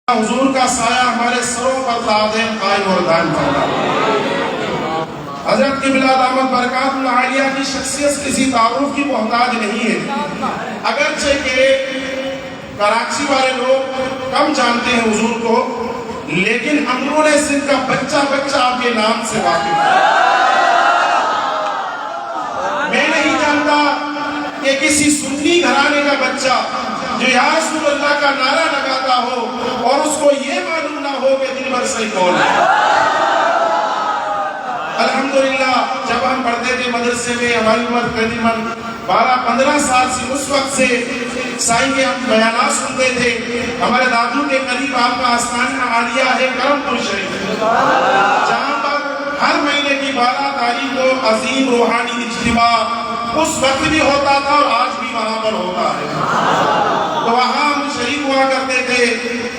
حضور کا سایہ ہمارے سروں پر دائم قائم اور دائم فرمائے۔ حضرت قبلہ دامت برکات العالیہ کی شخصیت کسی تعارف کی محتاج نہیں ہے، اگرچہ کہ کراچی والے لوگ کم جانتے ہیں حضور کو، لیکن امرون سندھ کا بچہ بچہ آپ کے نام سے واقف ہے۔ میں نہیں جانتا کہ کسی سنی گھرانے کا بچہ جو یا رسول اللہ کا نعرہ لگاتا ہو اور اس کو یہ معلوم نہ ہو کہ دلبر صحیح کون ہے۔ الحمدللہ جب ہم پڑھتے تھے مدرسے میں، ہماری عمر تقریباً 12-15 سال سے، اس وقت سے سائیں کے ہم بیانات سنتے تھے۔ ہمارے دادو کے قریب آپ کا آستانہ عالیہ ہے کرم پور شریف، جہاں پر ہر مہینے کی 12 تاریخ کو عظیم روحانی اجتماع اس وقت بھی ہوتا تھا اور آج بھی وہاں پر ہوتا ہے۔ تو وہاں ہم شریک ہوا کرتے تھے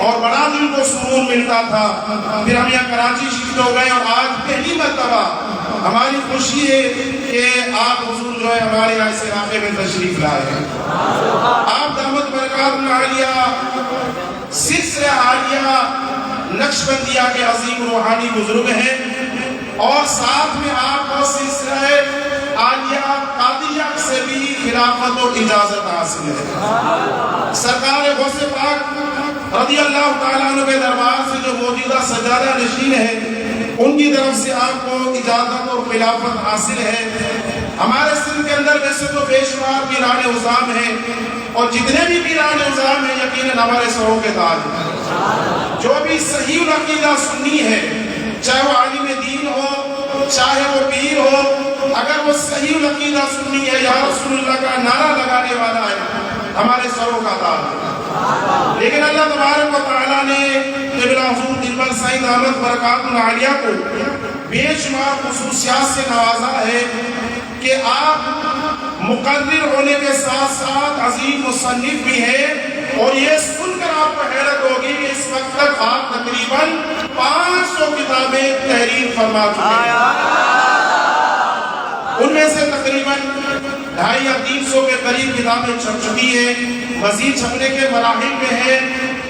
اور بڑا دل کو سکون ملتا تھا۔ پھر ہم یہاں کراچی شفٹ ہو گئے اور آج پہلی مرتبہ ہماری خوشی ہے کہ آپ حضور جو ہے ہمارے یہاں اس علاقے میں تشریف لائے ہیں۔ آپ دامت برکات العالیہ سلسلہ عالیہ نقشبندیہ کے عظیم روحانی بزرگ ہیں، اور ساتھ میں آپ کو سلسلہ عالیہ قادریہ سے بھی خلافت اور اجازت حاصل ہے۔ سرکار غوث پاک رضی اللہ تعالیٰ عنہ کے دربار سے جو موجودہ سجادہ نشین ہے، ان کی طرف سے آپ کو اجازت اور خلافت حاصل ہے۔ ہمارے سندھ کے اندر ویسے تو بے شمار پیران عظام ہیں، اور جتنے بھی پیران عظام ہیں یقیناً ہمارے سروں کے تاج ہیں۔ جو بھی صحیح العقیدہ سنی ہے، چاہے وہ عالم دین ہو، چاہے وہ پیر ہو، اگر وہ صحیح العقیدہ سنی ہے، یا رسول اللہ کا نعرہ لگانے والا ہے، ہمارے سروں کا تاج ہے۔ لیکن اللہ تبارک و تعالیٰ نے قبلہ حضور دلبر سعید احمد برکات العالیہ کو بے شمار خصوصیات سے نوازا ہے کہ آپ مقرر ہونے کے ساتھ ساتھ عظیم مصنف بھی ہیں، اور یہ سن کر آپ کو حیرت ہوگی کہ اس وقت تک آپ تقریباً 500 کتابیں تحریر فرما چکے ہیں۔ ان میں سے تقریباً 250 یا 300 کے قریب کتابیں چھپ چکی ہیں، مزید چھپنے کے مراحل میں ہیں۔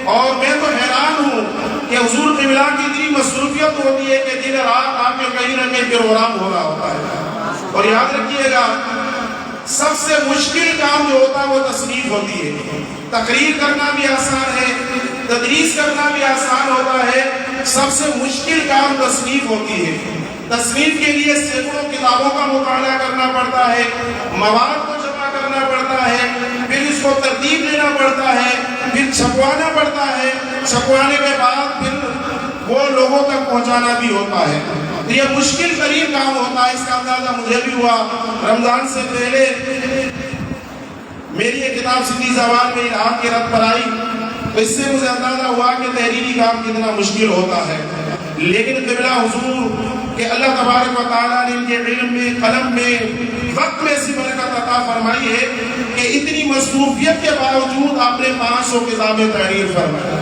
اور میں تو حیران ہوں کہ حضور قبلہ کی اتنی مصروفیت ہوتی ہے کہ دن رات آپ کے کہیں نہ کہیں پروگرام ہو رہا ہوتا ہے۔ اور یاد رکھیے گا، سب سے مشکل کام جو ہوتا ہے وہ تصنیف ہوتی ہے۔ تقریر کرنا بھی آسان ہے، تدریس کرنا بھی آسان ہوتا ہے، سب سے مشکل کام تصنیف ہوتی ہے۔ تصنیف کے لیے سینکڑوں کتابوں کا مطالعہ کرنا پڑتا ہے، مواد کو جمع کرنا پڑتا ہے، پھر اس کو ترتیب دینا پڑتا ہے، پھر چھپوانا پڑتا ہے، چھپوانے کے بعد پھر وہ لوگوں تک پہنچانا بھی ہوتا ہے۔ تو یہ مشکل ترین کام ہوتا ہے۔ اس کا اندازہ مجھے بھی ہوا رمضان سے پہلے میری یہ کتاب سندھی زبان میں الہام کی رد پر آئی، تو اس سے مجھے اندازہ ہوا کہ تحریری کام کتنا مشکل ہوتا ہے۔ لیکن قبلہ حضور کہ اللہ تبارک و تعالیٰ نے ان کے علم میں، قلم میں، وقت میں ایسی برکت عطا فرمائی ہے کہ اتنی مصروفیت کے باوجود آپ نے 500 کتابیں تحریر فرمائی۔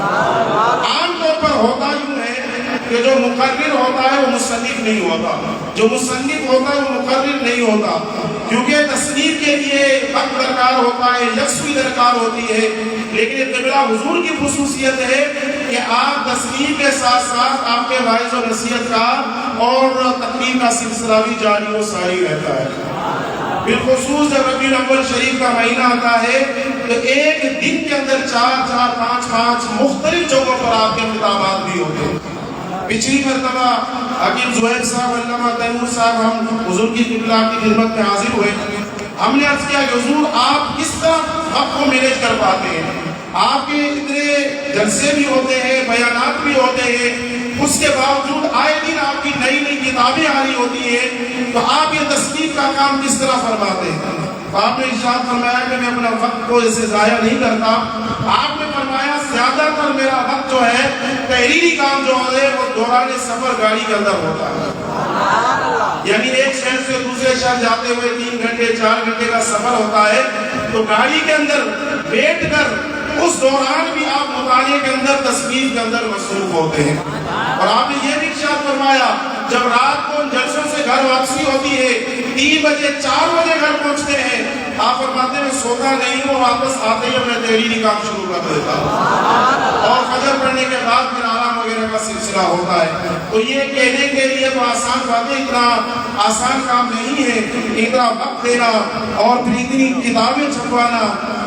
عام طور پر ہوتا یوں ہے کہ جو مقرر ہوتا ہے وہ مصنف نہیں ہوتا، جو مصنف ہوتا ہے وہ مقرر نہیں ہوتا، کیونکہ تصنیف کے لیے وقت درکار ہوتا ہے، یکسوئی درکار ہوتی ہے۔ لیکن قبلہ حضور کی خصوصیت ہے کہ آپ تصنیف کے ساتھ ساتھ آپ کے واعظ و نصیحت کا اور تقریر کا سلسلہ بھی جاری و ساری رہتا ہے۔ بالخصوص جب ربیع الاول شریف کا مہینہ آتا ہے تو ایک دن کے اندر 4-4، 5-5 مختلف جگہوں پر آپ کے خطابات بھی ہوتے ہیں۔ پچھلی مرتبہ حکیم زہیر صاحب، علامہ تیمور صاحب، ہم حضور کی قبلہ کی خدمت میں حاضر ہوئے۔ ہم نے عرض کیا کہ حضور آپ کس طرح وقت کو مینیج کر پاتے ہیں؟ آپ کے اتنے جلسے بھی ہوتے ہیں، بیانات بھی ہوتے ہیں، اس کے باوجود آئے دن آپ کی نئی نئی کتابیں آ رہی ہوتی ہیں، تو آپ یہ تصنیف کا کام کس طرح فرماتے ہیں؟ آپ نے ارشاد فرمایا کہ میں اپنا وقت کو اسے ضائع نہیں کرتا۔ آپ نے فرمایا زیادہ تر میرا وقت جو ہے تحریری کام جو ہے وہ دوران سفر گاڑی کے اندر ہوتا ہے، یعنی ایک شہر سے دوسرے شہر جاتے ہوئے 3 گھنٹے 4 گھنٹے کا سفر ہوتا ہے، تو گاڑی کے اندر بیٹھ کر اس دوران بھی آپ مطالعے کے اندر، تصنیف کے اندر مصروف ہوتے ہیں۔ اور آپ نے یہ بھی ارشاد فرمایا جب رات کو جلسوں سے گھر واپسی ہوتی ہے، 3 بجے 4 بجے گھر پہنچتے ہیں، آپ فرماتے ہیں سوتا نہیں ہوں، واپس آتے ہی اپنا تحریری کام شروع کر دیتا ہوں، اور فجر پڑھنے کے بعد فیصلہ ہوتا ہے۔ تو یہ کہنے کے لیے تو آسان باتیں، اتنا آسان کام نہیں ہے، اتنا وقت دینا اور پھر اتنی کتابیں چھپوانا،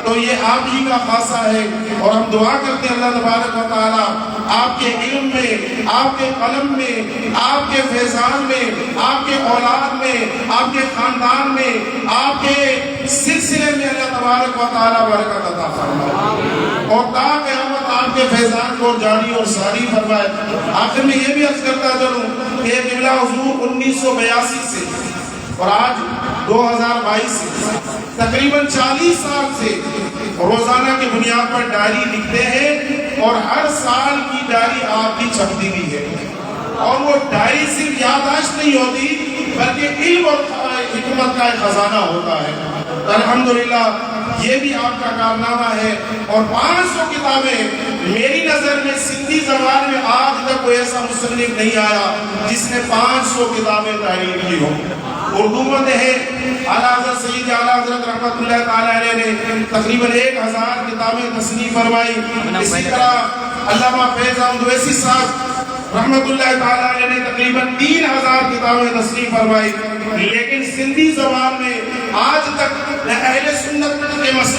تو یہ آپ ہی کا خاصہ ہے۔ اور ہم دعا کرتے ہیں اللہ تبارک و تعالیٰ آپ کے علم میں، آپ کے قلم میں، آپ کے فیضان میں، آپ کے اولاد میں، آپ کے خاندان میں، آپ کے سلسلے میں اللہ تبارک و تعالیٰ برکت عطا فرمائے اور تا قیامت آپ کے فیضان کو جاری اور ساری فرمائے۔ آخر میں یہ بھی عرض کرتا چلوں کہ قبلہ حضور 1982 سے اور آج 2022 سے تقریباً 40 سال سے روزانہ کی بنیاد پر ڈائری لکھتے ہیں اور ہر سال کی ڈائری آپ کی چھپتی بھی ہے، اور وہ ڈائری صرف یادداشت نہیں ہوتی بلکہ علم اور حکمت کا ایک خزانہ ہوتا ہے۔ الحمدللہ یہ بھی آپ کا کارنامہ ہے، اور 500 کتابیں میری نظر میں سندھی زبان میں آج تک کوئی ایسا مصنف نہیں آیا جس نے 500 کتابیں تحریر کی ہو۔ اردو میں ہے اعلیٰ حضرت سید اعلیٰ حضرت رحمت اللہ تعالیٰ علیہ نے تقریباً 1000 کتابیں تصنیف فرمائی۔ اسی طرح علامہ فیض احمد اویسی صاحب رحمت اللہ تعالیٰ علیہ نے تقریباً 3000 کتابیں تصنیف فرمائی، لیکن سندھی زبان میں آج تک اہل سنت کے مسئلہ